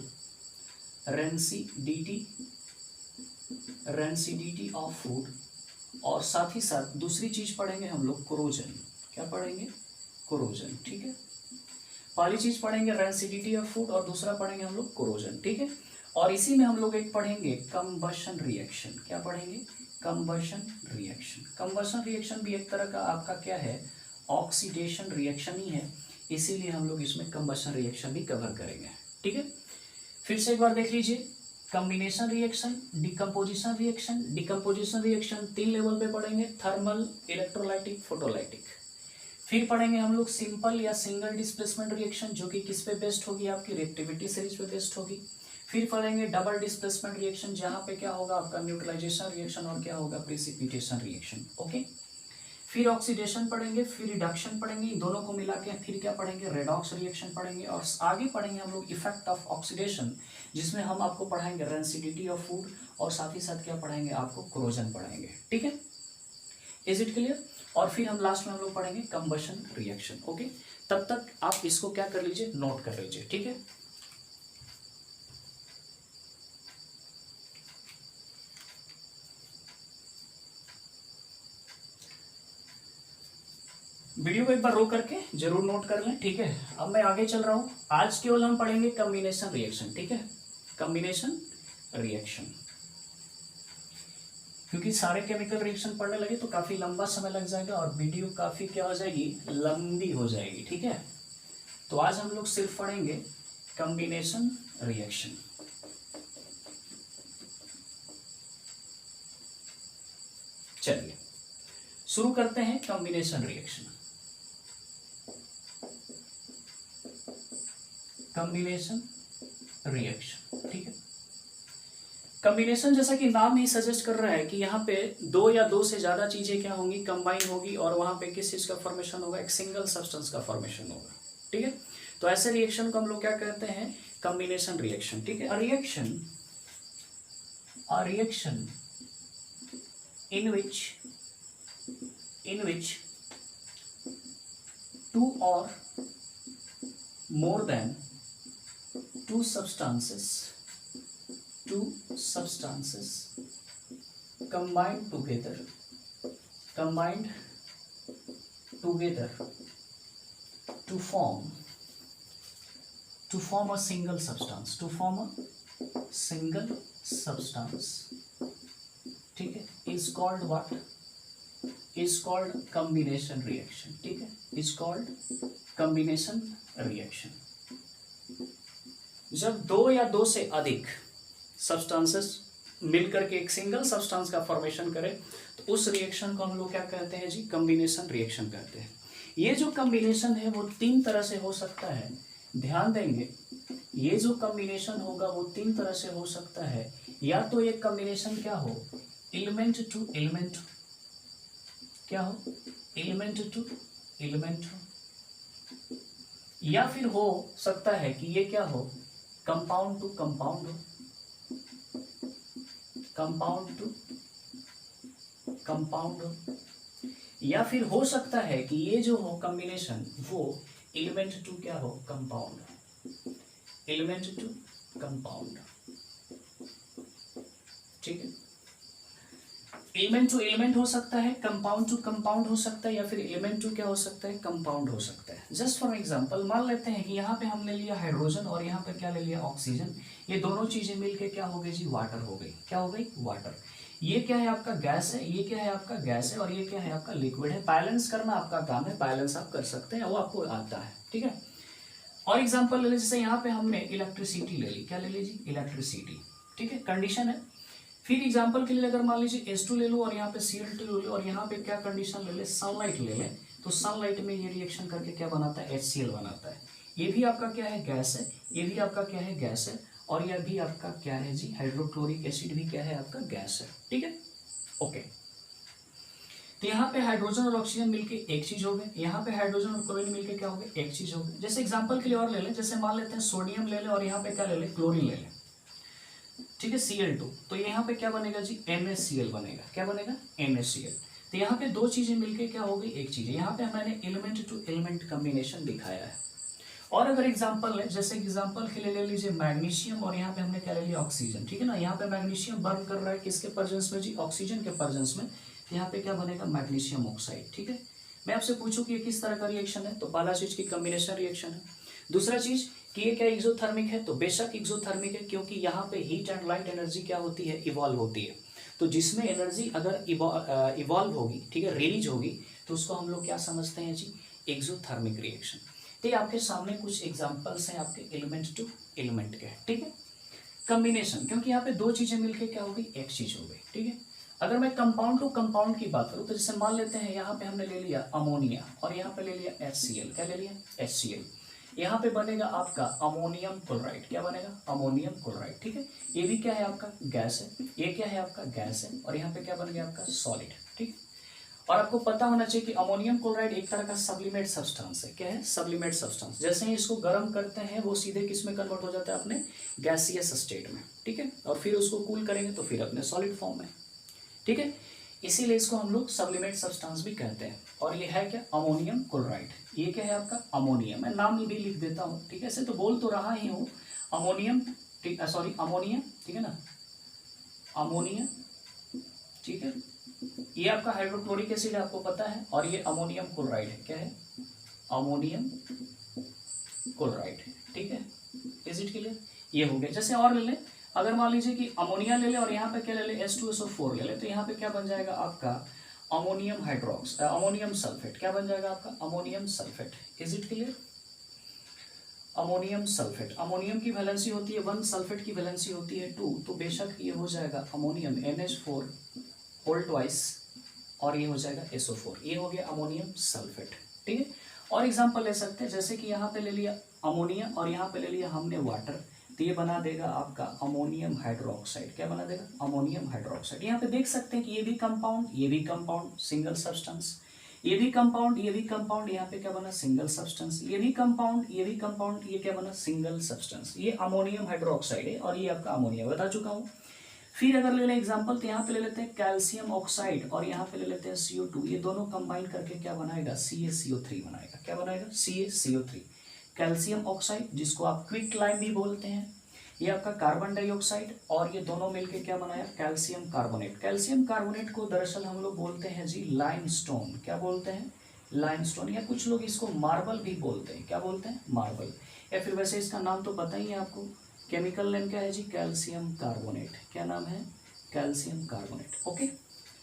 rancidity of food, और साथ ही साथ दूसरी चीज पढ़ेंगे हम लोग कोरोजन। क्या पढ़ेंगे? कोरोजन। ठीक है। पहली चीज पढ़ेंगे रेंसिडिटी ऑफ फूड और दूसरा पढ़ेंगे हम लोग कोरोजन। ठीक है। और इसी में हम लोग एक पढ़ेंगे कंबशन रिएक्शन। क्या पढ़ेंगे? Combustion reaction. कंबशन रिएक्शन भी एक तरह का आपका क्या है? ऑक्सीडेशन रिएक्शन ही है, इसीलिए हम लोग इसमें कंबशन रिएक्शन भी कवर करेंगे। ठीक है। फिर से एक बार देख लीजिए, combination reaction, decomposition reaction. Decomposition reaction तीन लेवल पे पढ़ेंगे, थर्मल, इलेक्ट्रोलाइटिक, फोटोलाइटिक। फिर पढ़ेंगे हम लोग सिंपल या सिंगल डिस्प्लेसमेंट रिएक्शन, जो कि किस पे बेस्ड होगी? आपकी रिएक्टिविटी सीरीज पे बेस्ड होगी। फिर पढ़ेंगे डबल डिस्प्लेसमेंट रिएक्शन, जहां पे क्या होगा? आपका न्यूट्रलाइजेशन रिएक्शन और क्या होगा? Precipitation reaction. ओके। फिर ऑक्सीडेशन पढ़ेंगे, फिर रिडक्शन पढ़ेंगे, इन दोनों को मिला के फिर क्या पढ़ेंगे? रेडॉक्स रिएक्शन पढ़ेंगे। और आगे पढ़ेंगे हम लोग इफेक्ट ऑफ ऑक्सीडेशन, जिसमें हम आपको पढ़ाएंगे रेंसिडिटी ऑफ फूड और साथ ही साथ क्या पढ़ाएंगे? आपको कोरोजन पढ़ाएंगे। ठीक है। Is it clear? और फिर हम लास्ट में हम लोग पढ़ेंगे कंबशन रिएक्शन। ओके। तब तक आप इसको क्या कर लीजिए? नोट कर लीजिए। ठीक है। वीडियो को एक बार रोक करके जरूर नोट कर लें। ठीक है। अब मैं आगे चल रहा हूं। आज केवल हम पढ़ेंगे कॉम्बिनेशन रिएक्शन। ठीक है, कॉम्बिनेशन रिएक्शन। क्योंकि सारे केमिकल रिएक्शन पढ़ने लगे तो काफी लंबा समय लग जाएगा और वीडियो काफी क्या हो जाएगी? लंबी हो जाएगी। ठीक है। तो आज हम लोग सिर्फ पढ़ेंगे कॉम्बिनेशन रिएक्शन। चलिए शुरू करते हैं कॉम्बिनेशन रिएक्शन। Combination reaction. ठीक है। कॉम्बिनेशन जैसा कि नाम ही सजेस्ट कर रहा है कि यहाँ पे दो या दो से ज्यादा चीजें क्या होंगी? कंबाइन होगी, और वहां पे किस चीज का फॉर्मेशन होगा? एक सिंगल सब्सटेंस का फॉर्मेशन होगा। ठीक है। तो ऐसे रिएक्शन को हम लोग क्या कहते हैं? Combination reaction. ठीक है। A reaction in which two or more than two substances combined together to form a single substance, ठीक है, is called what? is called combination reaction। ठीक है, is called combination reaction। जब दो या दो से अधिक सब्सटेंसेस मिलकर के एक सिंगल सब्सटेंस का फॉर्मेशन करें तो उस रिएक्शन को हम लोग क्या कहते हैं जी? कॉम्बिनेशन रिएक्शन कहते हैं। ये जो कॉम्बिनेशन है वो तीन तरह से हो सकता है, ध्यान देंगे। ये जो कॉम्बिनेशन होगा वो तीन तरह से हो सकता है। या तो एक कॉम्बिनेशन क्या हो? एलिमेंट टू एलिमेंट, क्या हो? एलिमेंट टू एलिमेंट हो। या फिर हो सकता है कि ये क्या हो? कंपाउंड टू कंपाउंड हो, कंपाउंड टू कंपाउंड हो। या फिर हो सकता है कि ये जो हो कॉम्बिनेशन वो एलिमेंट टू क्या हो? Compound, element to compound. ठीक है। एलिमेंट टू एलिमेंट हो सकता है, कंपाउंड टू कंपाउंड हो सकता है, या फिर एलिमेंट टू क्या हो सकता है, कंपाउंड हो सकता है। जस्ट फॉर एग्जांपल मान लेते हैं कि यहाँ पे हमने लिया हाइड्रोजन और यहाँ पे क्या ले लिया, ऑक्सीजन। ये दोनों चीजें मिलके क्या हो गई जी, वाटर हो गई। क्या हो गई, वाटर। ये क्या है आपका गैस है, ये क्या है आपका गैस है, और ये क्या है आपका लिक्विड है। बैलेंस करना आपका काम है, बैलेंस आप कर सकते हैं, वो आपको आता है, ठीक है। और एग्जाम्पल ले लीजिए, जैसे यहाँ पे हमने इलेक्ट्रिसिटी ले ली, क्या ले लीजिए, इलेक्ट्रिसिटी, ठीक है, कंडीशन है। फिर एग्जाम्पल के लिए अगर मान लीजिए H2 ले लो और यहाँ पे Cl2 ले लो और यहाँ पे क्या कंडीशन ले ले, सनलाइट ले ले, तो सनलाइट में ये रिएक्शन करके क्या बनाता है, HCl बनाता है। ये भी आपका क्या है, गैस है, ये भी आपका क्या है, गैस है, और यह भी आपका क्या है जी, हाइड्रोक्लोरिक एसिड भी क्या है आपका, गैस है, ठीक है, ओके। तो यहाँ पे हाइड्रोजन और ऑक्सीजन मिलके एक चीज हो गए, यहाँ पे हाइड्रोजन और क्लोरीन मिलके क्या हो गए, एक चीज हो गए। जैसे एग्जाम्पल के लिए और ले लें, जैसे मान लेते हैं सोडियम ले लें और यहाँ पे क्या ले लें, क्लोरीन ले लें, ठीक है, Cl2, तो यहाँ पे क्या बनेगा जी, NaCl बनेगा। क्या बनेगा, NaCl। तो यहाँ पे दो चीजें मिलके क्या हो गई, एक चीज। यहाँ पे मैंने एलिमेंट टू एलिमेंट कॉम्बिनेशन दिखाया है। और अगर एग्जांपल ले, जैसे एग्जांपल के लिए ले लीजिए मैग्नीशियम और यहाँ पे हमने क्या ले लिया, ऑक्सीजन, ठीक है ना। यहाँ पे मैग्नीशियम बर्न कर रहा है किसके प्रेजेंस में जी, ऑक्सीजन के प्रेजेंस में। तो यहाँ पे क्या बनेगा, मैग्नीशियम ऑक्साइड, ठीक है। मैं आपसे पूछूं कि ये किस तरह का रिएक्शन है, तो पहला चीज की कॉम्बिनेशन रिएक्शन है। दूसरा चीज कि ये क्या एक्सोथर्मिक है, तो बेशक एक्सोथर्मिक है, क्योंकि यहाँ पे हीट एंड लाइट एनर्जी क्या होती है, इवॉल्व होती है। तो जिसमें एनर्जी अगर इवॉल्व होगी, ठीक है, रिलीज होगी, तो उसको हम लोग क्या समझते हैं जी, एक्सोथर्मिक रिएक्शन। तो ये आपके सामने कुछ एग्जांपल्स हैं आपके एलिमेंट टू एलिमेंट के, ठीक है। कॉम्बिनेशन, क्योंकि यहाँ पे दो चीजें मिलकर क्या हो गई, एक चीज हो गई, ठीक है। अगर मैं कंपाउंड टू कंपाउंड की बात करूँ, तो जैसे मान लेते हैं यहाँ पे हमने ले लिया अमोनिया और यहाँ पे ले लिया HCl। क्या ले लिया, HCl। यहाँ पे बनेगा आपका अमोनियम क्लोराइड। क्या बनेगा, अमोनियम क्लोराइड, ठीक है। ये भी क्या है आपका, गैस है, ये क्या है आपका, गैस है, और यहाँ पे क्या बन गया आपका, सॉलिड, ठीक। और आपको पता होना चाहिए कि अमोनियम क्लोराइड एक तरह का सब्लिमेट सब्सटेंस है। क्या है, सब्लिमेट सब्सटेंस। जैसे ही इसको गर्म करते हैं वो सीधे किस में कन्वर्ट हो जाता है, अपने गैसियस स्टेट में, ठीक है। और फिर उसको कूल करेंगे तो फिर अपने सॉलिड फॉर्म में, ठीक है। इसीलिए इसको हम लोग सब्लिमेट सब्सटेंस भी कहते हैं। और ये है क्या, अमोनियम क्लोराइड। ये क्या है आपका, अमोनियम। मैं नाम भी लिख देता हूँ, ठीक है, ऐसे तो बोल तो रहा ही हूँ, अमोनियम, ठीक, सॉरी अमोनियम, ठीक है ना, अमोनियम, ठीक है। ये आपका हाइड्रोक्लोरिक एसिड आपको पता है, और ये अमोनियम क्लोराइड है। क्या है, अमोनियम क्लोराइड, ठीक है। इज इट क्लियर, ये हो गया। जैसे और ले लें, अगर मान लीजिए कि अमोनिया ले ले और यहाँ पे क्या ले ले, H2SO4 ले ले, तो यहाँ पे क्या बन जाएगा आपका, अमोनियम अमोनियम सल्फेट। क्या बन जाएगा आपका, ammonium sulphate. Is it clear, ammonium sulphate. Ammonium की वैलेंसी होती है 1, सल्फेट की वैलेंसी होती है 2, तो बेशक ये हो जाएगा अमोनियम NH4 होल ट्वाइस, और ये हो जाएगा SO4। ये हो गया अमोनियम सल्फेट, ठीक है। और एग्जांपल ले सकते हैं, जैसे कि यहाँ पे ले लिया अमोनिया और यहाँ पे ले लिया हमने वाटर, तो ये बना देगा आपका अमोनियम हाइड्रोक्साइड। क्या बना देगा, अमोनियम हाइड्रोक्साइड। यहाँ पे देख सकते हैं कि ये भी कंपाउंड, ये भी कंपाउंड, सिंगल सब्सटेंस, ये भी कंपाउंड, ये भी कंपाउंड, यहाँ पे क्या बना, सिंगल सब्सटेंस, ये भी कंपाउंड, ये भी कंपाउंड, ये क्या बना, सिंगल सब्सटेंस। ये अमोनियम हाइड्रोक्साइड है और ये आपका अमोनिया, बता चुका हूँ। फिर अगर ले लें एग्जांपल, तो यहाँ पे ले लेते हैं कैल्शियम ऑक्साइड और यहाँ पे ले लेते हैं CO2। ये दोनों कंबाइन करके क्या बनाएगा, CaCO3 बनाएगा। क्या बनाएगा, CaCO3। कैल्शियम ऑक्साइड, जिसको आप क्विक लाइम भी बोलते हैं, ये आपका कार्बन डाइऑक्साइड, और ये दोनों मिलके क्या बनाया, कैल्शियम कार्बोनेट। कैल्शियम कार्बोनेट को दरअसल हम लोग बोलते हैं जी लाइमस्टोन। क्या बोलते हैं, लाइमस्टोन, या कुछ लोग इसको मार्बल भी बोलते हैं। क्या बोलते हैं, मार्बल, या फिर वैसे इसका नाम तो पता ही है आपको, केमिकल नेम क्या है जी, कैल्शियम कार्बोनेट। क्या नाम है, कैल्शियम कार्बोनेट, ओके,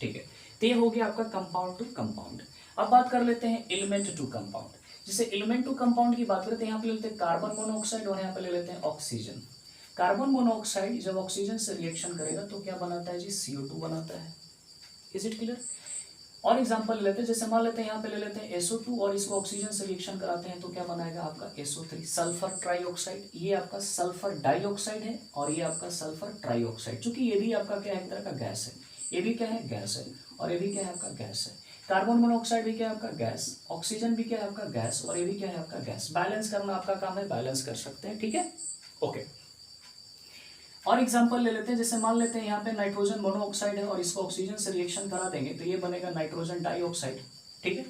ठीक है। तो ये हो गया आपका कंपाउंड टू कंपाउंड। अब बात कर लेते हैं एलिमेंट टू कंपाउंड। जैसे एलिमेंट टू कंपाउंड की बात करते हैं, यहाँ पे ले लेते हैं कार्बन मोनोऑक्साइड और यहाँ पे ले लेते हैं ऑक्सीजन। कार्बन मोनोऑक्साइड जब ऑक्सीजन से रिएक्शन करेगा तो क्या बनाता है जी, CO2 बनाता है। Is it clear. और एग्जांपल लेते हैं, जैसे मान लेते हैं यहाँ पे ले लेते हैं SO2 और इसको ऑक्सीजन से रिएक्शन कराते हैं तो क्या बनाएगा आपका SO3, सल्फर ट्राइऑक्साइड। ये आपका सल्फर डाइऑक्साइड है और ये आपका सल्फर ट्राइऑक्साइड, क्योंकि ये भी आपका क्या है, एक तरह का गैस है। ये भी क्या है, गैस है, और ये भी क्या है आपका, गैस है। कार्बन मोनोऑक्साइड भी क्या है आपका, गैस। ऑक्सीजन भी क्या है आपका, गैस, और ये भी क्या है आपका, गैस। बैलेंस करना आपका काम है, बैलेंस कर सकते हैं, ठीक है, ओके। और एग्जांपल ले लेते हैं, जैसे मान लेते हैं यहाँ पे नाइट्रोजन मोनोऑक्साइड है और इसको ऑक्सीजन से रिएक्शन करा देंगे तो ये बनेगा नाइट्रोजन डाइऑक्साइड, ठीक है,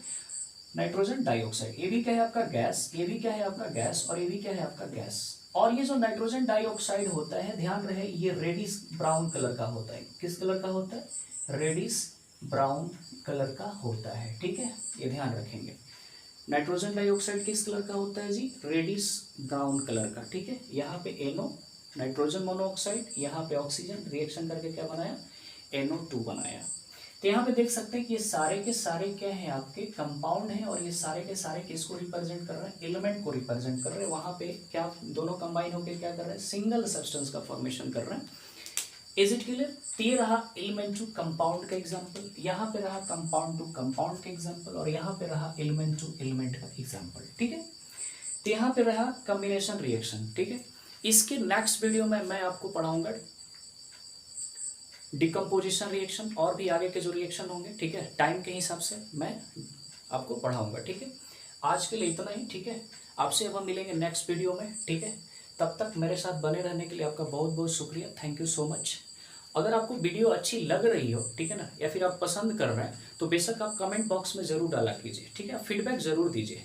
नाइट्रोजन डाइऑक्साइड। ये भी क्या है आपका, गैस, ये भी क्या है आपका, गैस, और ये भी क्या है आपका, गैस। और ये जो नाइट्रोजन डाइऑक्साइड होता है, ध्यान रहे, ये रेडिश ब्राउन कलर का होता है। किस कलर का होता है? रेडिश ब्राउन कलर का होता है, ठीक है, ये ध्यान रखेंगे। नाइट्रोजन डाइऑक्साइड किस कलर का होता है जी? रेडिश ब्राउन कलर का, ठीक है। यहाँ पे NO नाइट्रोजन मोनोऑक्साइड, यहाँ पे ऑक्सीजन रिएक्शन करके क्या बनाया? NO2 बनाया। तो यहाँ पे देख सकते हैं कि ये सारे के सारे क्या है? आपके कंपाउंड हैं, और ये सारे के सारे किसको रिप्रेजेंट कर रहे हैं? एलिमेंट को रिप्रेजेंट कर रहे हैं। वहाँ पे क्या दोनों कंबाइन होकर क्या कर रहे हैं? सिंगल सब्सटेंस का फॉर्मेशन कर रहे हैं। Is it clear? ये रहा एलिमेंट टू कंपाउंड का एग्जाम्पल, यहाँ पे रहा कंपाउंड टू कंपाउंड का एग्जाम्पल, और यहाँ पे रहा एलिमेंट टू एलिमेंट का एग्जाम्पल, ठीक है। तो यहाँ पे रहा कॉम्बिनेशन रिएक्शन, ठीक है। इसके नेक्स्ट वीडियो में मैं आपको पढ़ाऊंगा डिकम्पोजिशन रिएक्शन, और भी आगे के जो रिएक्शन होंगे, ठीक है, टाइम के हिसाब से मैं आपको पढ़ाऊंगा, ठीक है। आज के लिए इतना ही, ठीक है। आपसे अब हम मिलेंगे नेक्स्ट वीडियो में, ठीक है। तब तक मेरे साथ बने रहने के लिए आपका बहुत बहुत शुक्रिया, थैंक यू सो मच। अगर आपको वीडियो अच्छी लग रही हो, ठीक है ना, या फिर आप पसंद कर रहे हैं, तो बेशक आप कमेंट बॉक्स में ज़रूर डाला कीजिए, ठीक है, फीडबैक ज़रूर दीजिए।